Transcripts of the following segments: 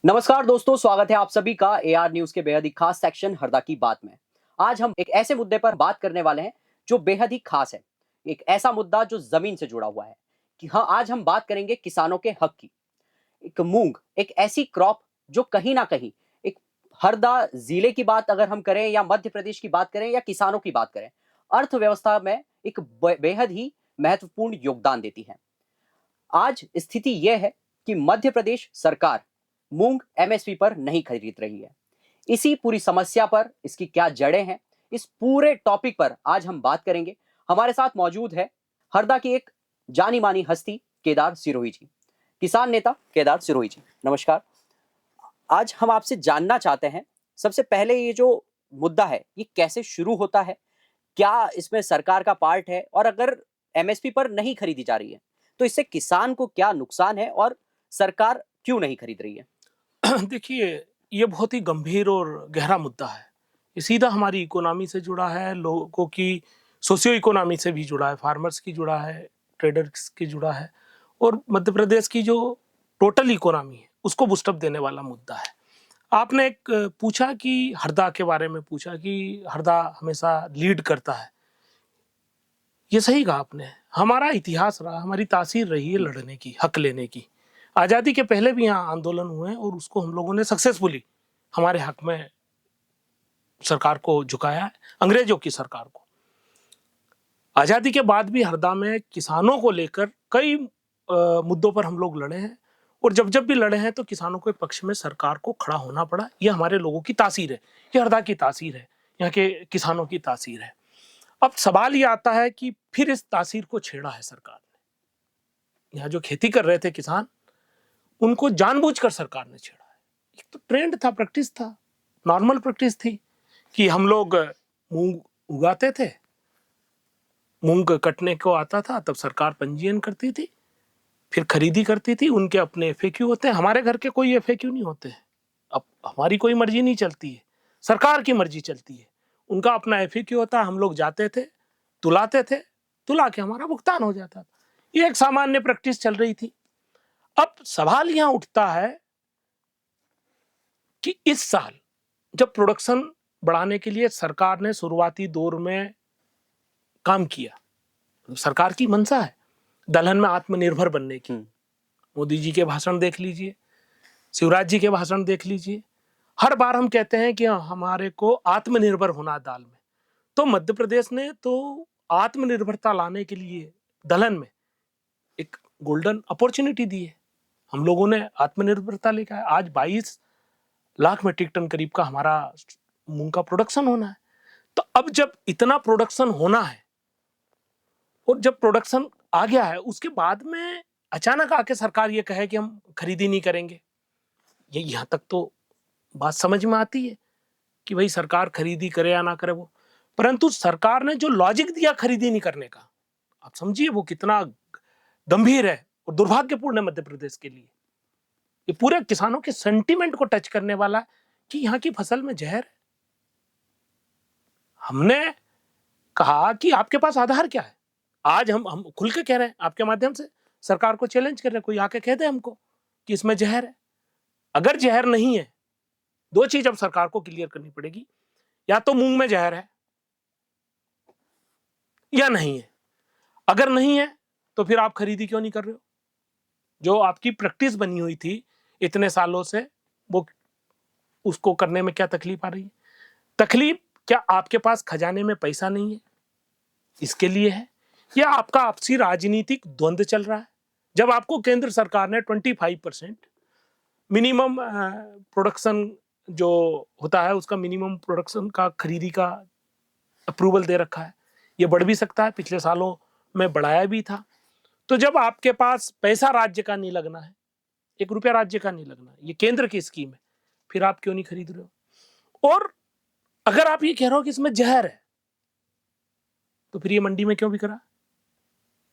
नमस्कार दोस्तों, स्वागत है आप सभी का एआर न्यूज के बेहद ही खास सेक्शन हरदा की बात में। आज हम एक ऐसे मुद्दे पर बात करने वाले हैं जो बेहद ही खास है। एक ऐसा मुद्दा जो जमीन से जुड़ा हुआ है कि हाँ, आज हम बात करेंगे किसानों के हक की। एक मूंग एक ऐसी क्रॉप जो कहीं ना कहीं एक हरदा जिले की बात अगर हम करें या मध्य प्रदेश की बात करें या किसानों की बात करें, अर्थव्यवस्था में एक बेहद ही महत्वपूर्ण योगदान देती है। आज स्थिति यह है कि मध्य प्रदेश सरकार मूंग एमएसपी पर नहीं खरीद रही है। इसी पूरी समस्या पर, इसकी क्या जड़ें हैं, इस पूरे टॉपिक पर आज हम बात करेंगे। हमारे साथ मौजूद है हरदा की एक जानी मानी हस्ती केदार सिरोही जी, किसान नेता केदार सिरोही जी, नमस्कार। आज हम आपसे जानना चाहते हैं, सबसे पहले ये जो मुद्दा है ये कैसे शुरू होता है, क्या इसमें सरकार का पार्ट है, और अगर एमएसपी पर नहीं खरीदी जा रही है तो इससे किसान को क्या नुकसान है और सरकार क्यों नहीं खरीद रही है? देखिए, ये बहुत ही गंभीर और गहरा मुद्दा है। ये सीधा हमारी इकोनॉमी से जुड़ा है, लोगों की सोशियो इकोनॉमी से भी जुड़ा है, फार्मर्स की जुड़ा है, ट्रेडर्स की जुड़ा है और मध्य प्रदेश की जो टोटल इकोनॉमी है, उसको बूस्ट अप देने वाला मुद्दा है। आपने एक पूछा कि हरदा के बारे में पूछा कि हरदा हमेशा लीड करता है। ये सही कहा आपने। हमारा इतिहास रहा, हमारी तासीर रही है लड़ने की, हक लेने की। आज़ादी के पहले भी यहाँ आंदोलन हुए और उसको हम लोगों ने सक्सेसफुली हमारे हक में सरकार को झुकाया है, अंग्रेजों की सरकार को। आज़ादी के बाद भी हरदा में किसानों को लेकर कई मुद्दों पर हम लोग लड़े हैं और जब जब भी लड़े हैं तो किसानों के पक्ष में सरकार को खड़ा होना पड़ा। ये हमारे लोगों की तासीर है, ये हरदा की तासीर है, यहाँ के किसानों की तासीर है। अब सवाल ये आता है कि फिर इस तासीर को छेड़ा है सरकार ने। यहाँ जो खेती कर रहे थे किसान, उनको जानबूझकर सरकार ने छेड़ा है। एक तो ट्रेंड था, प्रैक्टिस था, नॉर्मल प्रैक्टिस थी कि हम लोग मूंग उगाते थे, मूंग कटने को आता था तब सरकार पंजीयन करती थी, फिर खरीदी करती थी। उनके अपने एफएक्यू होते हैं, हमारे घर के कोई एफएक्यू नहीं होते हैं। अब हमारी कोई मर्जी नहीं चलती है, सरकार की मर्जी चलती है। उनका अपना एफएक्यू होता है, हम लोग जाते थे, तुलाते थे, तुला के हमारा भुगतान हो जाता था। ये एक सामान्य प्रैक्टिस चल रही थी। अब सवाल यहां उठता है कि इस साल जब प्रोडक्शन बढ़ाने के लिए सरकार ने शुरुआती दौर में काम किया, सरकार की मंशा है दलहन में आत्मनिर्भर बनने की। मोदी जी के भाषण देख लीजिए, शिवराज जी के भाषण देख लीजिए, हर बार हम कहते हैं कि हमारे को आत्मनिर्भर होना दाल में। तो मध्य प्रदेश ने तो आत्मनिर्भरता लाने के लिए दलहन में एक गोल्डन अपॉर्चुनिटी दी है। हम लोगों ने आत्मनिर्भरता लेकर आए। आज 22 लाख मीट्रिक टन करीब का हमारा मूंग का प्रोडक्शन होना है। तो अब जब इतना प्रोडक्शन होना है और जब प्रोडक्शन आ गया है, उसके बाद में अचानक आके सरकार ये कहे कि हम खरीदी नहीं करेंगे, ये यहां तक तो बात समझ में आती है कि भाई सरकार खरीदी करे या ना करे वो, परंतु सरकार ने जो लॉजिक दिया खरीदी नहीं करने का, आप समझिए वो कितना गंभीर है और दुर्भाग्यपूर्ण है मध्य प्रदेश के लिए। ये पूरे किसानों के सेंटीमेंट को टच करने वाला कि यहाँ की फसल में जहर है। हमने कहा कि आपके पास आधार क्या है? आज हम खुल के कह रहे हैं, आपके माध्यम से सरकार को चैलेंज कर रहे हैं, कोई आके कह दे हमको कि इसमें जहर है। अगर जहर नहीं है, दो चीज अब सरकार को क्लियर करनी पड़ेगी, या तो मूंग में जहर है या नहीं है। अगर नहीं है तो फिर आप खरीदी क्यों नहीं कर रहे हो? जो आपकी प्रैक्टिस बनी हुई थी इतने सालों से, वो उसको करने में क्या तकलीफ आ रही है? तकलीफ क्या आपके पास खजाने में पैसा नहीं है इसके लिए है, या आपका आपसी राजनीतिक द्वंद्व चल रहा है? जब आपको केंद्र सरकार ने 25% मिनिमम प्रोडक्शन जो होता है उसका मिनिमम प्रोडक्शन का खरीदी का अप्रूवल दे रखा है, ये बढ़ भी सकता है, पिछले सालों में बढ़ाया भी था। तो जब आपके पास पैसा राज्य का नहीं लगना है, 1 रुपया राज्य का नहीं लगना है, ये केंद्र की स्कीम है, फिर आप क्यों नहीं खरीद रहे हो? और अगर आप ये कह रहे हो कि इसमें जहर है, तो फिर ये मंडी में क्यों बिक रहा?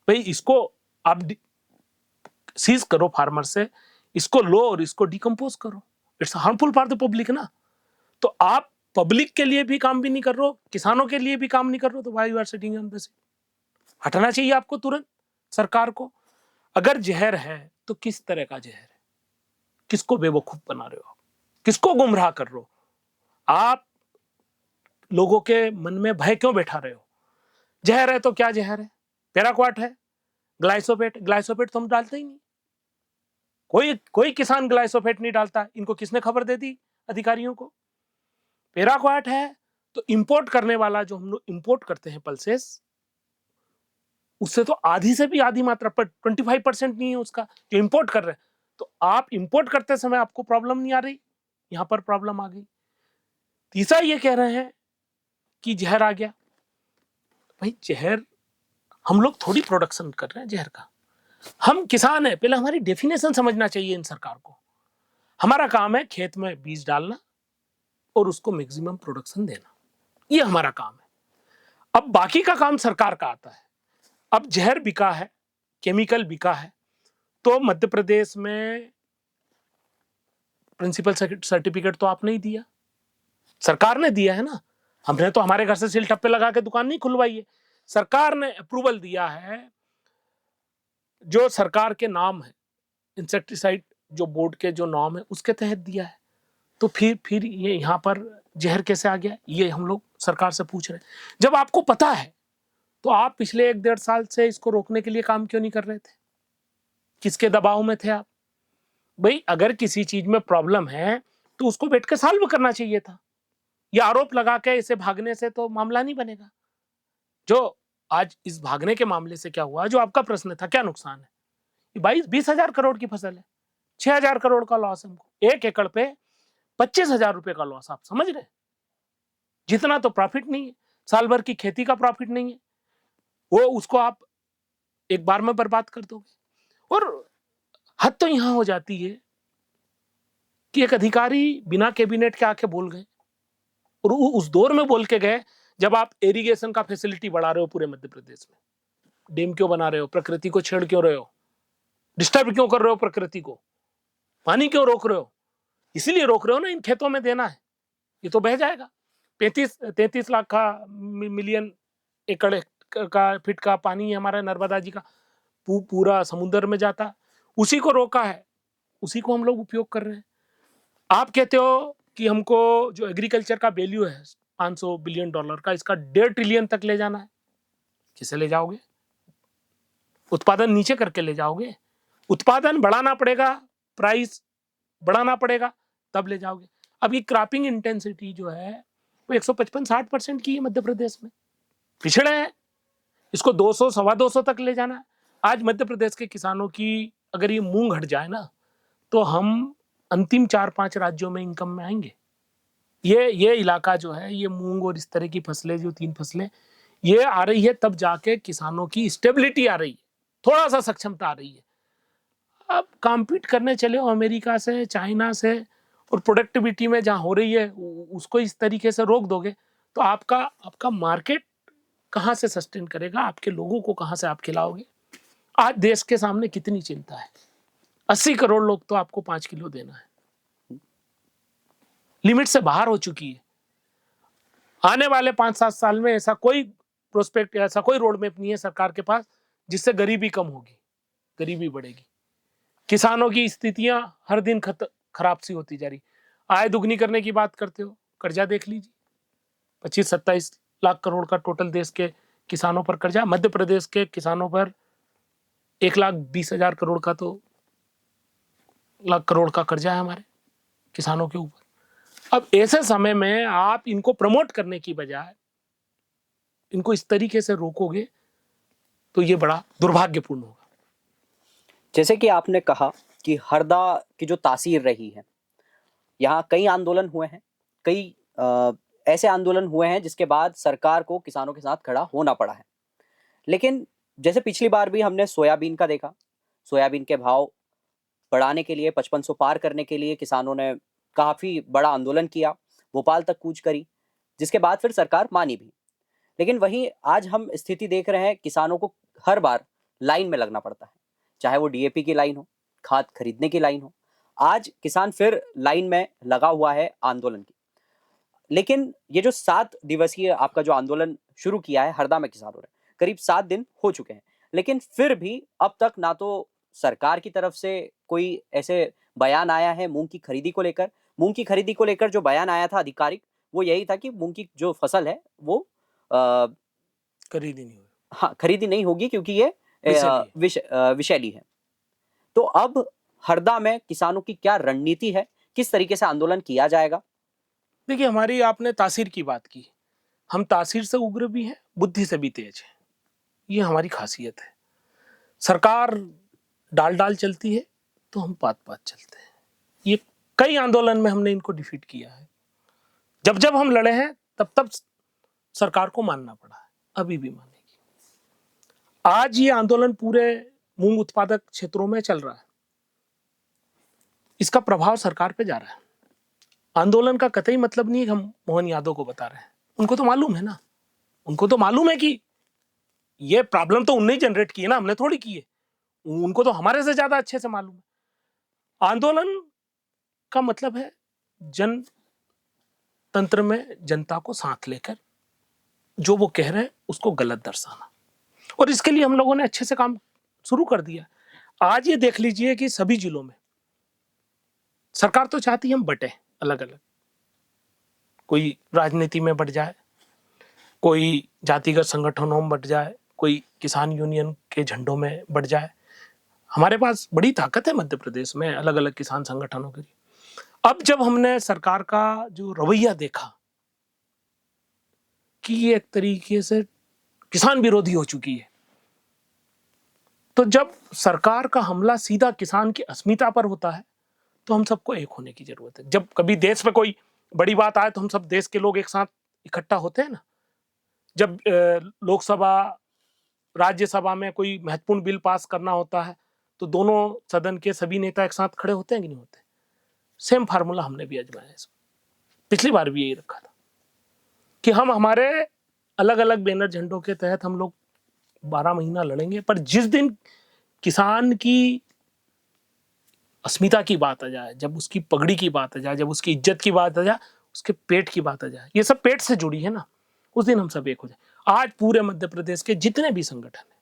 भाई इसको आप सीज करो फार्मर से, इसको लो और इसको डिकम्पोज करो। It's harmful for the public ना। तो आप पब्लिक के लिए भी काम भी नहीं कर रहे हो, किसानों के लिए भी काम नहीं कर रहे हो, तो why you are sitting on the seat? हटना चाहिए आपको तुरंत सरकार को। अगर जहर है तो किस तरह का जहर है? किसको बेवकूफ बना रहे हो, किसको गुमराह कर रहे हो आप? लोगों के मन में भय क्यों बैठा रहे हो? जहर है तो क्या जहर है? पैराक्वाट है, ग्लाइसोपेट, ग्लाइसोपेट तो हम डालते ही नहीं। कोई कोई किसान ग्लाइसोपेट नहीं डालता। इनको किसने खबर दे दी? अधिकारियों को। पैराक्वाट है तो इंपोर्ट करने वाला जो हम लोग इंपोर्ट करते हैं पल्सेस, उससे तो आधी से भी आधी मात्रा पर 25% नहीं है उसका जो इंपोर्ट कर रहे हैं। तो आप इंपोर्ट करते समय आपको प्रॉब्लम नहीं आ रही, यहां पर प्रॉब्लम आ गई। तीसरा ये कह रहे हैं कि जहर आ गया। भाई जहर हम लोग थोड़ी प्रोडक्शन कर रहे हैं जहर का, हम किसान हैं। पहले हमारी डेफिनेशन समझना चाहिए इन सरकार को। हमारा काम है खेत में बीज डालना और उसको मैक्सिमम प्रोडक्शन देना, ये हमारा काम है। अब बाकी का काम सरकार का आता है। अब जहर बिका है, केमिकल बिका है, तो मध्य प्रदेश में प्रिंसिपल सर्टिफिकेट तो आपने ही दिया, सरकार ने दिया है ना। हमने तो हमारे घर से सील टप्पे लगा के दुकान नहीं खुलवाई है, सरकार ने अप्रूवल दिया है। जो सरकार के नाम है, इंसेक्टिसाइड जो बोर्ड के जो नाम है उसके तहत दिया है। तो फिर ये यहाँ पर जहर कैसे आ गया, ये हम लोग सरकार से पूछ रहे हैं। जब आपको पता है तो आप पिछले 1-1.5 साल से इसको रोकने के लिए काम क्यों नहीं कर रहे थे? किसके दबाव में थे आप? भाई अगर किसी चीज में प्रॉब्लम है तो उसको बैठ के सॉल्व करना चाहिए था। ये आरोप लगा के इसे भागने से तो मामला नहीं बनेगा। जो आज इस भागने के मामले से क्या हुआ, जो आपका प्रश्न था क्या नुकसान है, 22-20 हजार करोड़ की फसल है, 6,000 करोड़ का लॉस है हमको। 1 एकड़ पे 25,000 रुपए का लॉस, आप समझ रहे? जितना तो प्रॉफिट नहीं है, साल भर की खेती का प्रॉफिट नहीं है, वो उसको आप एक बार में बर्बाद कर दोगे। और हद तो यहां हो जाती है कि एक अधिकारी बिना कैबिनेट के आके बोल गए, और उस दौर में बोल के गए जब आप इरिगेशन का फैसिलिटी बढ़ा रहे हो पूरे मध्य प्रदेश में। डैम क्यों बना रहे हो? प्रकृति को छेड़ क्यों रहे हो? डिस्टर्ब क्यों कर रहे हो प्रकृति को? पानी क्यों रोक रहे हो? इसीलिए रोक रहे हो ना, इन खेतों में देना है, ये तो बह जाएगा। 33 लाख का मिलियन एकड़ का फीट का पानी हमारा नर्मदा जी का पूरा समुद्र में जाता, उसी को रोका है, उसी को हम लोग उपयोग कर रहे हैं। आप कहते हो कि हमको जो एग्रीकल्चर का वैल्यू है $500 बिलियन का, इसका 1.5 ट्रिलियन तक ले जाना है। किसे ले जाओगे? उत्पादन नीचे करके ले जाओगे? उत्पादन बढ़ाना पड़ेगा, प्राइस बढ़ाना पड़ेगा, तब ले जाओगे। अब ये क्रॉपिंग इंटेंसिटी जो है वो 155-60% की है मध्य प्रदेश में, पिछड़े हैं। इसको 200 सवा 200 तक ले जाना है। आज मध्य प्रदेश के किसानों की अगर ये मूंग हट जाए ना, तो हम अंतिम 4-5 राज्यों में इनकम में आएंगे। ये इलाका जो है, ये मूंग और इस तरह की फसलें, जो 3 फसलें ये आ रही है, तब जाके किसानों की स्टेबिलिटी आ रही है, थोड़ा सा सक्षमता आ रही है। अब कॉम्पीट करने चले हो अमेरिका से, चाइना से, और प्रोडक्टिविटी में जहां हो रही है उसको इस तरीके से रोक दोगे, तो आपका मार्केट कहां से सस्टेन करेगा? आपके लोगों को कहां से आप खिलाओगे? आज देश के सामने कितनी चिंता है, 80 करोड़ लोग तो आपको 5 किलो देना है, लिमिट से बाहर हो चुकी है। आने वाले 5-7 साल में ऐसा कोई प्रोस्पेक्ट, ऐसा कोई रोड मैप नहीं है सरकार के पास जिससे गरीबी कम होगी, गरीबी बढ़ेगी। किसानों की स्थितियां हर दिन खराब सी होती जा रही। आय दुगनी करने की बात करते हो, कर्जा देख लीजिए, 25-27 लाख करोड़ का टोटल देश के किसानों पर कर्जा। मध्य प्रदेश के किसानों पर 1,20,000 करोड़ का तो लाख करोड़ का कर्जा है हमारे किसानों के ऊपर। अब ऐसे समय में आप इनको प्रमोट करने की बजाय इनको इस तरीके से रोकोगे तो ये बड़ा दुर्भाग्यपूर्ण होगा। जैसे कि आपने कहा कि हरदा की जो तासीर रही है, यहाँ कई आंदोलन हुए हैं, कई ऐसे आंदोलन हुए हैं जिसके बाद सरकार को किसानों के साथ खड़ा होना पड़ा है। लेकिन जैसे पिछली बार भी हमने सोयाबीन का देखा, सोयाबीन के भाव बढ़ाने के लिए, 5500 पार करने के लिए किसानों ने काफ़ी बड़ा आंदोलन किया, भोपाल तक कूच करी, जिसके बाद फिर सरकार मानी भी। लेकिन वहीं आज हम स्थिति देख रहे हैं, किसानों को हर बार लाइन में लगना पड़ता है, चाहे वो डीएपी की लाइन हो, खाद खरीदने की लाइन हो। आज किसान फिर लाइन में लगा हुआ है आंदोलन की। लेकिन ये जो 7 दिवसीय आपका जो आंदोलन शुरू किया है हरदा में किसानों ने, करीब 7 दिन हो चुके हैं, लेकिन फिर भी अब तक ना तो सरकार की तरफ से कोई ऐसे बयान आया है मूंग की खरीदी को लेकर। मूंग की खरीदी को लेकर जो बयान आया था आधिकारिक, वो यही था कि मूंग की जो फसल है वो खरीदी नहीं हुई, हाँ, खरीदी नहीं होगी क्योंकि ये विषैली है। विषैली है। तो अब हरदा में किसानों की क्या रणनीति है, किस तरीके से आंदोलन किया जाएगा? देखिए, हमारी आपने तासीर की बात की, हम तासीर से उग्र भी हैं, बुद्धि से भी तेज हैं, ये हमारी खासियत है। सरकार डाल डाल चलती है तो हम पात पात चलते हैं। ये कई आंदोलन में हमने इनको डिफीट किया है। जब जब हम लड़े हैं तब तब सरकार को मानना पड़ा है, अभी भी मानेगी। आज ये आंदोलन पूरे मूंग उत्पादक क्षेत्रों में चल रहा है, इसका प्रभाव सरकार पे जा रहा है। आंदोलन का कतई मतलब नहीं है कि हम मोहन यादव को बता रहे हैं, उनको तो मालूम है ना, उनको तो मालूम है कि ये प्रॉब्लम तो उनने ही जनरेट की है ना, हमने थोड़ी की है। उनको तो हमारे से ज्यादा अच्छे से मालूम है। आंदोलन का मतलब है जनतंत्र में जनता को साथ लेकर जो वो कह रहे हैं उसको गलत दर्शाना, और इसके लिए हम लोगों ने अच्छे से काम शुरू कर दिया। आज ये देख लीजिए कि सभी जिलों में सरकार तो चाहती है हम बटे अलग अलग, कोई राजनीति में बट जाए, कोई जातिगत संगठनों में बट जाए, कोई किसान यूनियन के झंडों में बट जाए। हमारे पास बड़ी ताकत है मध्य प्रदेश में अलग अलग किसान संगठनों की। अब जब हमने सरकार का जो रवैया देखा कि ये एक तरीके से किसान विरोधी हो चुकी है, तो जब सरकार का हमला सीधा किसान की अस्मिता पर होता है तो हम सबको एक होने की जरूरत है। जब कभी देश में कोई बड़ी बात आए तो हम सब देश के लोग एक साथ इकट्ठा होते हैं ना। जब लोकसभा राज्यसभा में कोई महत्वपूर्ण बिल पास करना होता है तो दोनों सदन के सभी नेता एक साथ खड़े होते हैं कि नहीं होते। सेम फार्मूला हमने भी आजमाया है। पिछली बार भी यही रखा था कि हम हमारे अलग अलग बैनर झंडों के तहत हम लोग 12 महीना लड़ेंगे, पर जिस दिन किसान की अस्मिता की बात आ जाए, जब उसकी पगड़ी की बात आ जाए, जब उसकी इज्जत की बात आ जाए, उसके पेट की बात आ जाए, ये सब पेट से जुड़ी है ना, उस दिन हम सब एक हो जाए। आज पूरे मध्य प्रदेश के जितने भी संगठन हैं,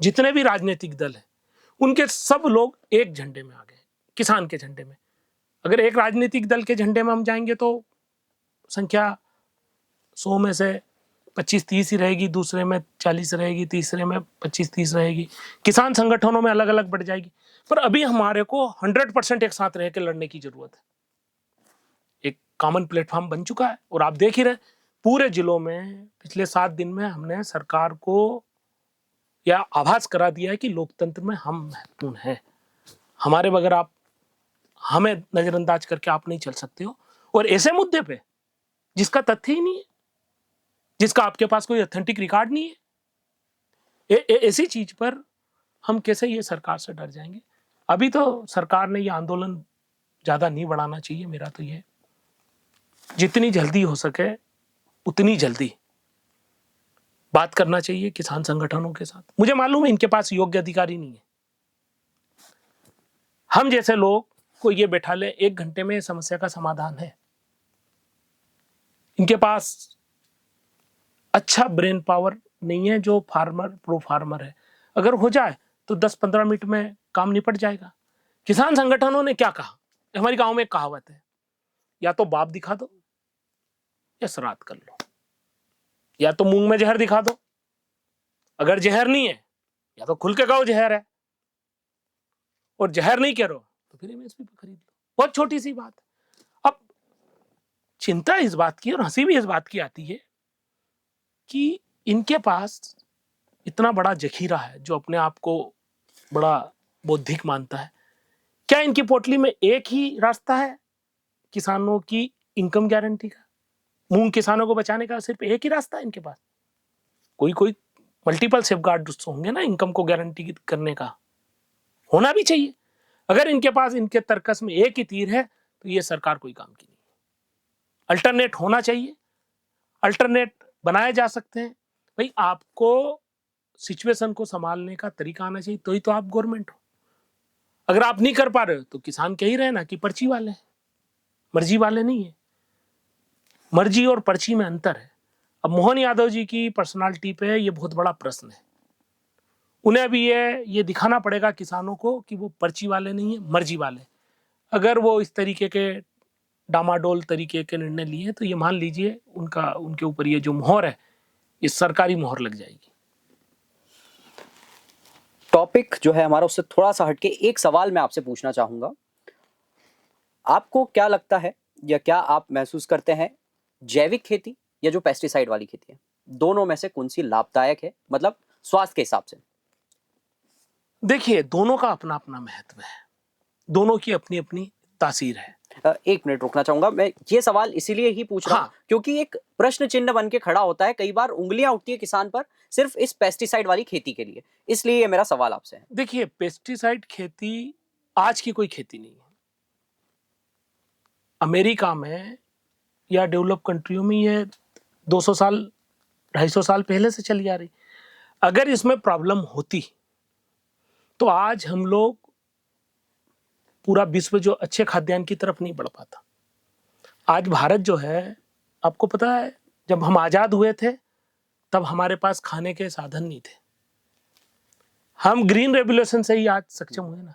जितने भी राजनीतिक दल हैं, उनके सब लोग एक झंडे में आ गए, किसान के झंडे में। अगर एक राजनीतिक दल के झंडे में हम जाएंगे तो संख्या 100 में से 25-30 ही रहेगी, दूसरे में 40 रहेगी, तीसरे में 25-30 रहेगी, किसान संगठनों में अलग अलग बढ़ जाएगी। पर अभी हमारे को 100% एक साथ रह के लड़ने की जरूरत है। एक कॉमन प्लेटफॉर्म बन चुका है और आप देख ही रहे पूरे जिलों में पिछले 7 दिन में हमने सरकार को या आभास करा दिया है कि लोकतंत्र में हम महत्वपूर्ण हैं। हमारे बगैर आप हमें नजरअंदाज करके आप नहीं चल सकते हो। और ऐसे मुद्दे पे जिसका तथ्य ही नहीं है, जिसका आपके पास कोई ऑथेंटिक रिकॉर्ड नहीं है, ऐसी चीज पर हम कैसे ये सरकार से डर जाएंगे। अभी तो सरकार ने ये आंदोलन ज्यादा नहीं बढ़ाना चाहिए। मेरा तो ये जितनी जल्दी हो सके उतनी जल्दी बात करना चाहिए किसान संगठनों के साथ। मुझे मालूम है इनके पास योग्य अधिकारी नहीं है। हम जैसे लोग को ये बैठा ले 1 घंटे में समस्या का समाधान है। इनके पास अच्छा ब्रेन पावर नहीं है जो फार्मर प्रो फार्मर है। अगर हो जाए तो 10-15 मिनट में काम निपट जाएगा। किसान संगठनों ने क्या कहा, हमारी गांव में एक कहावत है, या तो बाप दिखा दो या श्राद्ध कर लो, या तो मूंग में जहर दिखा दो, अगर जहर नहीं है या तो खुल के कहो जहर है, और जहर नहीं कह रहे तो फिर एमएसपी पर खरीद लो। बहुत छोटी सी बात है। अब चिंता इस बात की और हंसी भी इस बात की आती है कि इनके पास इतना बड़ा जखीरा है जो अपने आप को बड़ा बौद्धिक मानता है। क्या इनकी पोटली में एक ही रास्ता है किसानों की इनकम गारंटी का, मूंग किसानों को बचाने का? सिर्फ एक ही रास्ता है इनके पास? कोई कोई मल्टीपल सेफगार्ड्स होंगे ना इनकम को गारंटी करने का, होना भी चाहिए। अगर इनके पास इनके तर्कस में एक ही तीर है तो ये सरकार कोई काम की नहीं है। अल्टरनेट होना चाहिए, अल्टरनेट बनाए जा सकते हैं। भाई आपको सिचुएशन को संभालने का तरीका आना चाहिए, तो ही तो आप गवर्नमेंट हो। अगर आप नहीं कर पा रहे हो तो किसान कह ही रहे ना कि पर्ची वाले हैं, मर्जी वाले नहीं है। मर्जी और पर्ची में अंतर है। अब मोहन यादव जी की पर्सनालिटी पे ये बहुत बड़ा प्रश्न है। उन्हें भी ये दिखाना पड़ेगा किसानों को कि वो पर्ची वाले नहीं है, मर्जी वाले। अगर वो इस तरीके के डामाडोल तरीके के निर्णय लिए तो ये मान लीजिए उनके ऊपर ये जो मोहर है, ये सरकारी मोहर लग जाएगी। टॉपिक जो है हमारा उससे थोड़ा सा हटके एक सवाल मैं आपसे पूछना चाहूंगा। आपको क्या लगता है या क्या आप महसूस करते हैं, जैविक खेती या जो पेस्टिसाइड वाली खेती है, दोनों में से कौन सी लाभदायक है, मतलब स्वास्थ्य के हिसाब से? देखिए, दोनों का अपना अपना महत्व है, दोनों की अपनी अपनी तासीर है। एक मिनट रुकना चाहूंगा, मैं ये सवाल इसीलिए ही पूछ रहा हूं हाँ, क्योंकि एक प्रश्न चिन्ह बन के खड़ा होता है, कई बार उंगलियां उठती है किसान पर सिर्फ इस पेस्टिसाइड वाली खेती के लिए, इसलिए ये मेरा सवाल आपसे है। देखिए, पेस्टिसाइड खेती आज की कोई खेती नहीं है। अमेरिका में या डेवलप कंट्रियों में ये 200 साल 250 साल पहले से चली आ रही। अगर इसमें प्रॉब्लम होती तो आज हम लोग पूरा विश्व जो अच्छे खाद्यान्न की तरफ नहीं बढ़ पाता। आज भारत जो है, आपको पता है, जब हम आजाद हुए थे तब हमारे पास खाने के साधन नहीं थे। हम ग्रीन रेवोल्यूशन से ही आज सक्षम हुए ना।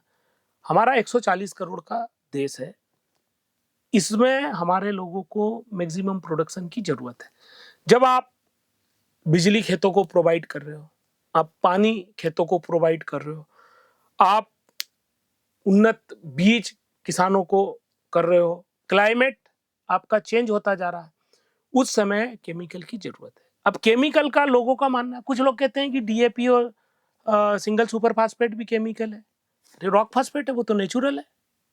हमारा 140 करोड़ का देश है, इसमें हमारे लोगों को मैक्सिमम प्रोडक्शन की जरूरत है। जब आप बिजली खेतों को प्रोवाइड कर रहे हो, आप पानी खेतों को प्रोवाइड कर रहे हो, आप उन्नत बीज किसानों को कर रहे हो, क्लाइमेट आपका चेंज होता जा रहा है, उस समय केमिकल की जरूरत है। अब केमिकल का लोगों का मानना है, कुछ लोग कहते हैं कि डीएपी और सिंगल सुपर फास्फेट भी केमिकल है। अरे रॉक फास्फेट है, वो तो नेचुरल है,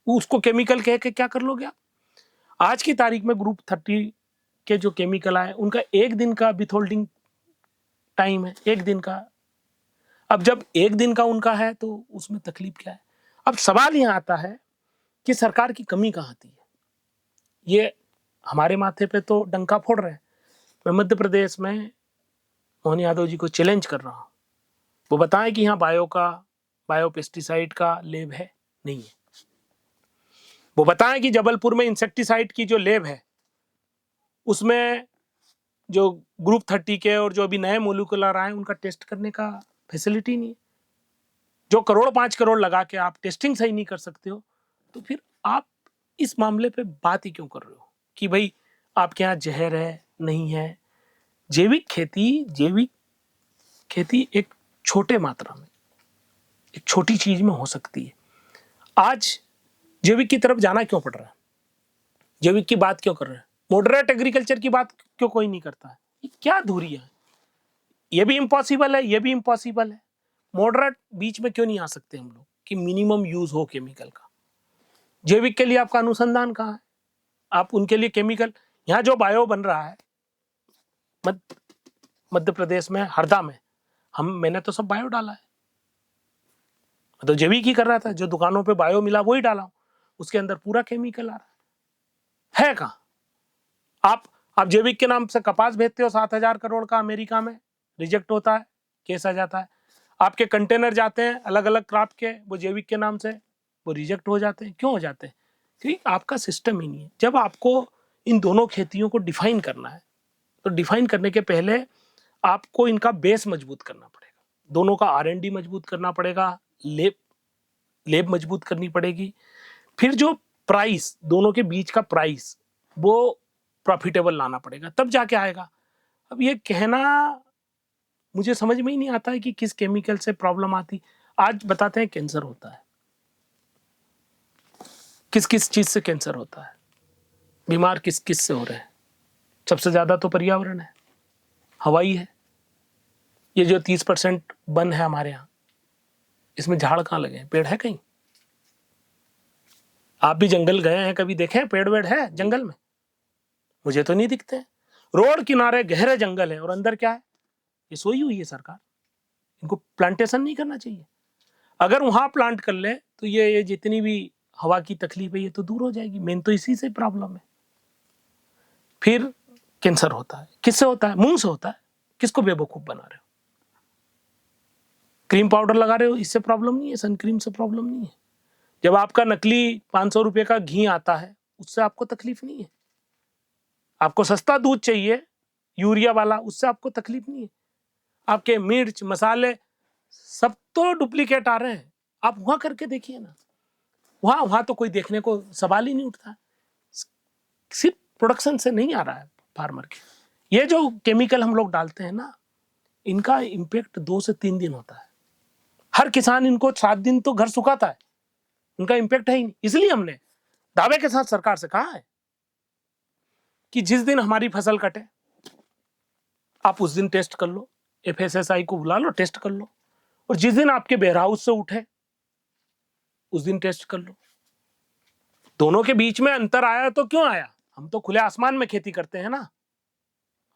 उसको केमिकल कह के क्या कर लोगे आप? आज की तारीख में ग्रुप 30 के जो केमिकल आए, उनका एक दिन का विथहोल्डिंग टाइम है, एक दिन का। अब जब एक दिन का उनका है तो उसमें तकलीफ क्या है? अब सवाल यहां आता है कि सरकार की कमी कहां आती है। ये हमारे माथे पे तो डंका फोड़ रहे हैं। मैं मध्य प्रदेश में मोहन यादव जी को चैलेंज कर रहा हूं, वो बताएं कि यहाँ बायो पेस्टिसाइड का लैब है, नहीं है। वो बताएं कि जबलपुर में इंसेक्टिसाइड की जो लैब है उसमें जो ग्रुप 30 के और जो अभी नए मोलिकुलर आए उनका टेस्ट करने का फैसिलिटी नहीं है। जो करोड़ 5 करोड़ लगा के आप टेस्टिंग सही नहीं कर सकते हो, तो फिर आप इस मामले पे बात ही क्यों कर रहे हो कि भाई आपके यहाँ जहर है, नहीं है? जैविक खेती एक छोटे मात्रा में, एक छोटी चीज में हो सकती है। आज जैविक की तरफ जाना क्यों पड़ रहा है? जैविक की बात क्यों कर रहे हैं? मॉडरेट एग्रीकल्चर की बात क्यों कोई नहीं करता है? ये क्या दूरियां है? ये भी इम्पॉसिबल है, ये भी इम्पॉसिबल है। मॉडरेट बीच में क्यों नहीं आ सकते हम लोग कि मिनिमम यूज हो केमिकल का? जैविक के लिए आपका अनुसंधान कहाँ है? आप उनके लिए केमिकल, यहाँ जो बायो बन रहा है मध्य प्रदेश में हरदा में, मैंने तो सब बायो डाला है, तो जैविक ही कर रहा था। जो दुकानों पे बायो मिला वही डाला हूं, उसके अंदर पूरा केमिकल आ रहा है कहाँ? आप जैविक के नाम से कपास भेजते हो 7,000 करोड़ का, अमेरिका में रिजेक्ट होता है, केस आ जाता है। आपके कंटेनर जाते हैं अलग अलग क्रॉप के, वो जैविक के नाम से वो रिजेक्ट हो जाते हैं। क्यों हो जाते हैं? क्योंकि आपका सिस्टम ही नहीं है। जब आपको इन दोनों खेतियों को डिफाइन करना है तो डिफाइन करने के पहले आपको इनका बेस मजबूत करना पड़ेगा, दोनों का R&D मजबूत करना पड़ेगा, लेब मजबूत करनी पड़ेगी। फिर जो प्राइस, दोनों के बीच का प्राइस, वो प्रॉफिटेबल लाना पड़ेगा, तब जाके आएगा। अब ये कहना मुझे समझ में ही नहीं आता है कि किस केमिकल से प्रॉब्लम आती। आज बताते हैं कैंसर होता है, किस किस चीज से कैंसर होता है, बीमार किस किस से हो रहे हैं? सबसे ज्यादा तो पर्यावरण है, हवाई है। ये जो 30% वन है हमारे यहाँ, इसमें झाड़ कहाँ लगे हैं? पेड़ है कहीं? आप भी जंगल गए हैं, कभी देखे हैं पेड़ वेड़ है जंगल में? मुझे तो नहीं दिखते। रोड किनारे गहरे जंगल है और अंदर क्या है? ये सोई हुई है सरकार। इनको प्लांटेशन नहीं करना चाहिए। अगर वहां प्लांट कर ले तो ये जितनी भी हवा की तकलीफ है ये तो दूर हो जाएगी। मेन तो इसी से प्रॉब्लम है। फिर कैंसर होता है, किससे होता है? मुंह से होता है। किसको बेवकूफ बना रहे हो? क्रीम पाउडर लगा रहे हो, इससे प्रॉब्लम नहीं है, सन क्रीम से प्रॉब्लम नहीं है। जब आपका नकली 500 रुपए का घी आता है, उससे आपको तकलीफ नहीं है। आपको सस्ता दूध चाहिए यूरिया वाला, उससे आपको तकलीफ नहीं है। आपके मिर्च मसाले सब तो डुप्लीकेट आ रहे हैं, आप वहां करके देखिए ना। वहां वहां तो कोई देखने को सवाल ही नहीं उठता। सिर्फ प्रोडक्शन से नहीं आ रहा है फार्मर के। ये जो केमिकल हम लोग डालते हैं ना, इनका इम्पेक्ट 2 से 3 दिन होता है। हर किसान इनको 7 दिन तो घर सुखाता है, उनका इम्पेक्ट है ही नहीं। इसलिए हमने दावे के साथ सरकार से कहा है कि जिस दिन हमारी फसल कटे आप उस दिन टेस्ट कर लो, FSSAI को बुला लो, टेस्ट कर लो, और जिस दिन आपके वेयरहाउस से उठे उस दिन टेस्ट कर लो। दोनों के बीच में अंतर आया तो क्यों आया? हम तो खुले आसमान में खेती करते हैं ना।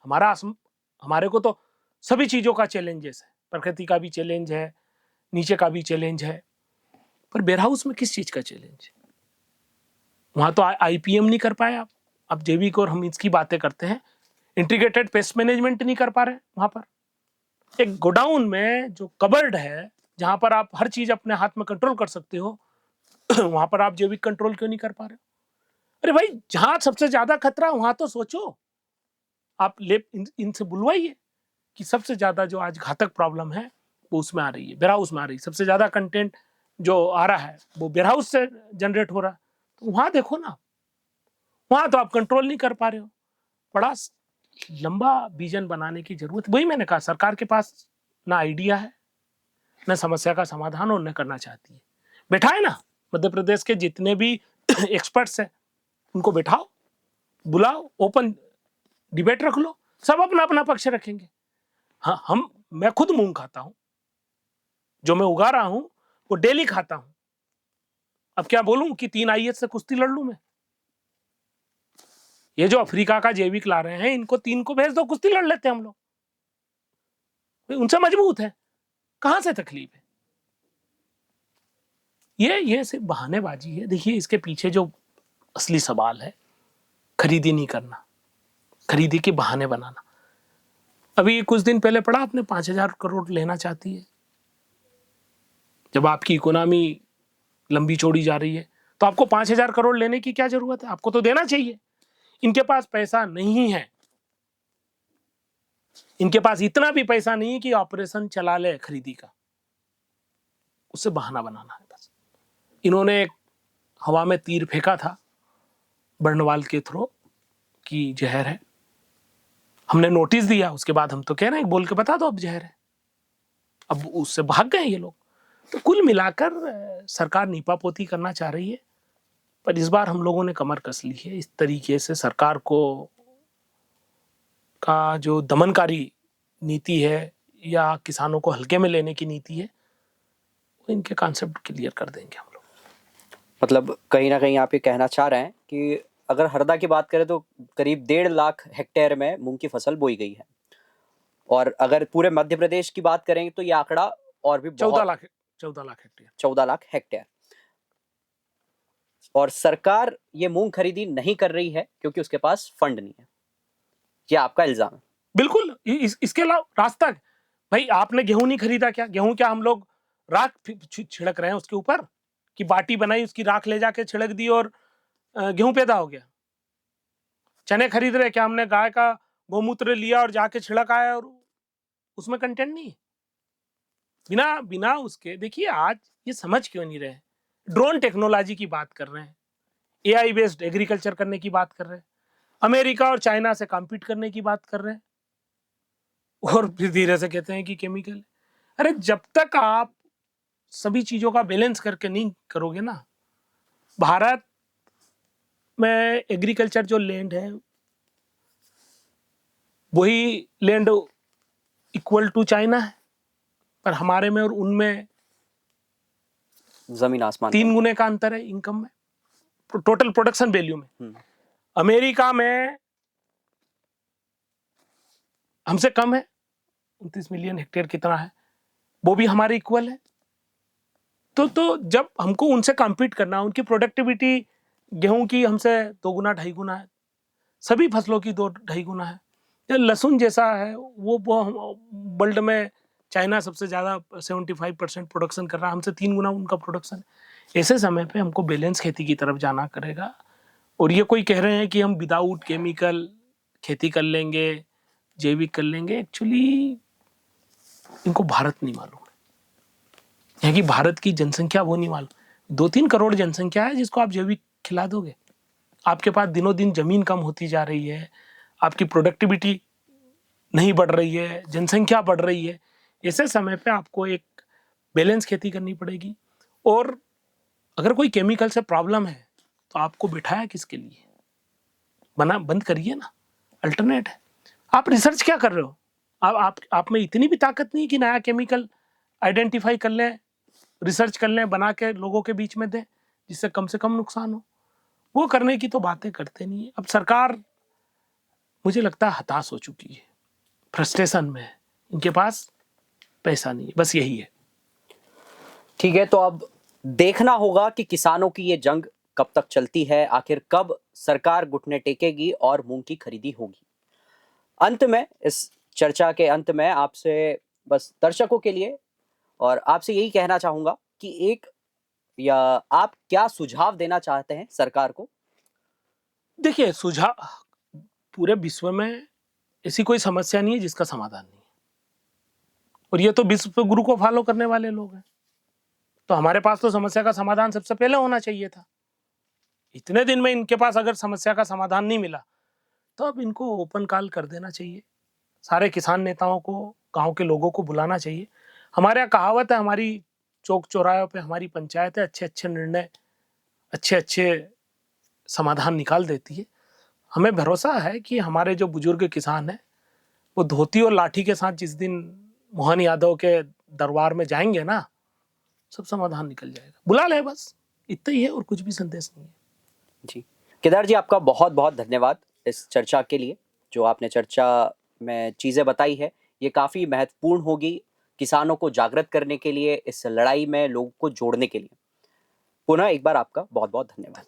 हमारे को तो सभी चीजों का चैलेंजेस है, प्रकृति का भी चैलेंज है, नीचे का भी चैलेंज है, पर वेयरहाउस में किस चीज का चैलेंज है? वहां तो IPM नहीं कर पाए आप। अब जैविक और हम इसकी बातें करते हैं, इंटीग्रेटेड पेस्ट मैनेजमेंट नहीं कर पा रहे वहां पर। एक गोडाउन में जो कबर्ड है, जहां पर आप हर चीज अपने हाथ में कंट्रोल कर सकते हो, वहां पर आप जैविक कंट्रोल क्यों नहीं कर पा रहे हो? अरे भाई, जहां सबसे ज्यादा खतरा वहां तो सोचो। आप इनसे बुलवाइए कि सबसे ज्यादा जो आज घातक प्रॉब्लम है वो उसमें आ रही है, वेयरहाउस में आ रही है। सबसे ज्यादा कंटेंट जो आ रहा है वो वेयरहाउस से जनरेट हो रहा है। तो वहां देखो ना, वहां तो आप कंट्रोल नहीं कर पा रहे हो। बड़ा लंबा विजन बनाने की जरूरत। वही मैंने कहा, सरकार के पास ना आइडिया है, न समस्या का समाधान, और न करना चाहती है। बैठाए ना, मध्य प्रदेश के जितने भी एक्सपर्ट्स हैं उनको बैठाओ, बुलाओ, ओपन डिबेट रख लो, सब अपना अपना पक्ष रखेंगे। हाँ, मैं खुद मूंग खाता हूं, जो मैं उगा रहा हूं वो डेली खाता हूं। अब क्या बोलूं कि 3 IAS से कुश्ती लड़ लूं मैं? ये जो अफ्रीका का जैविक ला रहे हैं, इनको 3 को भेज दो, कुश्ती लड़ लेते हैं हम लोग, उनसे मजबूत है। कहां से तकलीफ है? ये सिर्फ बहानेबाजी है। देखिए, इसके पीछे जो असली सवाल है, खरीदी नहीं करना, खरीदी के बहाने बनाना। अभी कुछ दिन पहले पढ़ा आपने, 5,000 करोड़ लेना चाहती है। जब आपकी इकोनॉमी लंबी चौड़ी जा रही है तो आपको 5,000 करोड़ लेने की क्या जरूरत है? आपको तो देना चाहिए। इनके पास पैसा नहीं है, इनके पास इतना भी पैसा नहीं है कि ऑपरेशन चला ले खरीदी का, उससे बहाना बनाना है बस। इन्होंने एक हवा में तीर फेंका था बर्नवाल के थ्रो कि जहर है, हमने नोटिस दिया, उसके बाद हम तो कह रहे हैं बोल के बता दो अब जहर है। अब उससे भाग गए ये लोग। तो कुल मिलाकर सरकार नीपापोती करना चाह रही है, पर इस बार हम लोगों ने कमर कस ली है। इस तरीके से सरकार को का जो दमनकारी नीति है या किसानों को हल्के में लेने की नीति है, वो इनके कॉन्सेप्ट क्लियर कर देंगे हम लोग। मतलब कहीं ना कहीं आप ये कहना चाह रहे हैं कि अगर हरदा की बात करें तो करीब 1.5 लाख हेक्टेयर में मूंग की फसल बोई गई है, और अगर पूरे मध्य प्रदेश की बात करें तो ये आंकड़ा और भी 14 लाख हेक्टेयर। 14 लाख हेक्टेयर। और सरकार ये मूंग खरीदी नहीं कर रही है क्योंकि उसके पास फंड नहीं है, ये आपका इल्जाम है? बिल्कुल। इसके अलावा रास्ता, भाई आपने गेहूं नहीं खरीदा क्या? गेहूं क्या हम लोग राख छिड़क रहे हैं उसके ऊपर, कि बाटी बनाई, उसकी राख ले जाके छिड़क दी और गेहूं पैदा हो गया? चने खरीद रहे क्या? हमने गाय का गोमूत्र लिया और जाके छिड़क आया और उसमें कंटेंट नहीं है? बिना बिना उसके। देखिए, आज ये समझ क्यों नहीं रहे? ड्रोन टेक्नोलॉजी की बात कर रहे हैं, AI बेस्ड एग्रीकल्चर करने की बात कर रहे हैं, अमेरिका और चाइना से कॉम्पीट करने की बात कर रहे हैं, और फिर धीरे से कहते हैं कि केमिकल। अरे, जब तक आप सभी चीजों का बैलेंस करके नहीं करोगे ना। भारत में एग्रीकल्चर जो लैंड है, वही लैंड इक्वल टू चाइना है, पर हमारे में और उनमें जमीन आसमान 3 गुने का अंतर है इनकम में, टोटल प्रोडक्शन वैल्यू में। अमेरिका में हमसे कम है, 29 मिलियन हेक्टेयर कितना है, वो भी हमारे इक्वल है। तो जब हमको उनसे कॉम्पीट करना, उनकी प्रोडक्टिविटी गेहूं की हमसे 2 गुना 2.5 गुना है, सभी फसलों की 2-2.5 गुना है। लहसुन जैसा है वो वर्ल्ड में चाइना सबसे ज्यादा 75% प्रोडक्शन कर रहा है, हमसे 3 गुना उनका प्रोडक्शन है। ऐसे समय पे हमको बैलेंस खेती की तरफ जाना करेगा। और ये कोई कह रहे हैं कि हम विदाउट केमिकल खेती कर लेंगे, जैविक कर लेंगे, एक्चुअली इनको भारत नहीं मालूम है, यहाँ की भारत की जनसंख्या वो नहीं मालूम। 2-3 करोड़ जनसंख्या है जिसको आप जैविक खिला दोगे? आपके पास दिनों दिन जमीन कम होती जा रही है, आपकी प्रोडक्टिविटी नहीं बढ़ रही है, जनसंख्या बढ़ रही है। ऐसे समय पे आपको एक बैलेंस खेती करनी पड़ेगी। और अगर कोई केमिकल से प्रॉब्लम है तो आपको बिठाया किसके लिए? बना बंद करिए ना, अल्टरनेट है। आप रिसर्च क्या कर रहे हो? आप में इतनी भी ताकत नहीं कि नया केमिकल आइडेंटिफाई कर लें, रिसर्च कर लें, बना के लोगों के बीच में दें जिससे कम से कम नुकसान हो। वो करने की तो बातें करते नहीं है। अब सरकार मुझे लगता है हताश हो चुकी है, फ्रस्ट्रेशन में है, इनके पास पैसा नहीं है, बस यही है। ठीक है, तो अब देखना होगा कि किसानों की ये जंग कब तक चलती है, आखिर कब सरकार घुटने टेकेगी और मूंग की खरीदी होगी। अंत में, इस चर्चा के अंत में आपसे बस दर्शकों के लिए और आपसे यही कहना चाहूंगा कि एक या आप क्या सुझाव देना चाहते हैं सरकार को? देखिए, सुझाव, पूरे विश्व में ऐसी कोई समस्या नहीं है जिसका समाधान नहीं है, और ये तो विश्व गुरु को फॉलो करने वाले लोग हैं। तो हमारे पास तो समस्या का समाधान सबसे पहले होना चाहिए था। इतने दिन में इनके पास अगर समस्या का समाधान नहीं मिला तो अब इनको ओपन कॉल कर देना चाहिए। सारे किसान नेताओं को, गांव के लोगों को बुलाना चाहिए। हमारे यहाँ कहावत है, हमारी चौक चौराहों पे हमारी पंचायत है अच्छे अच्छे निर्णय, अच्छे अच्छे समाधान निकाल देती है। हमें भरोसा है कि हमारे जो बुजुर्ग किसान हैं वो धोती और लाठी के साथ जिस दिन मोहन यादव के दरबार में जाएंगे ना, सब समाधान निकल जाएगा। बुला ले, बस इतना ही है, और कुछ भी संदेश नहीं है। जी, केदार जी, आपका बहुत बहुत धन्यवाद इस चर्चा के लिए। जो आपने चर्चा में चीज़ें बताई है, ये काफ़ी महत्वपूर्ण होगी किसानों को जागृत करने के लिए, इस लड़ाई में लोगों को जोड़ने के लिए। पुनः एक बार आपका बहुत बहुत धन्यवाद।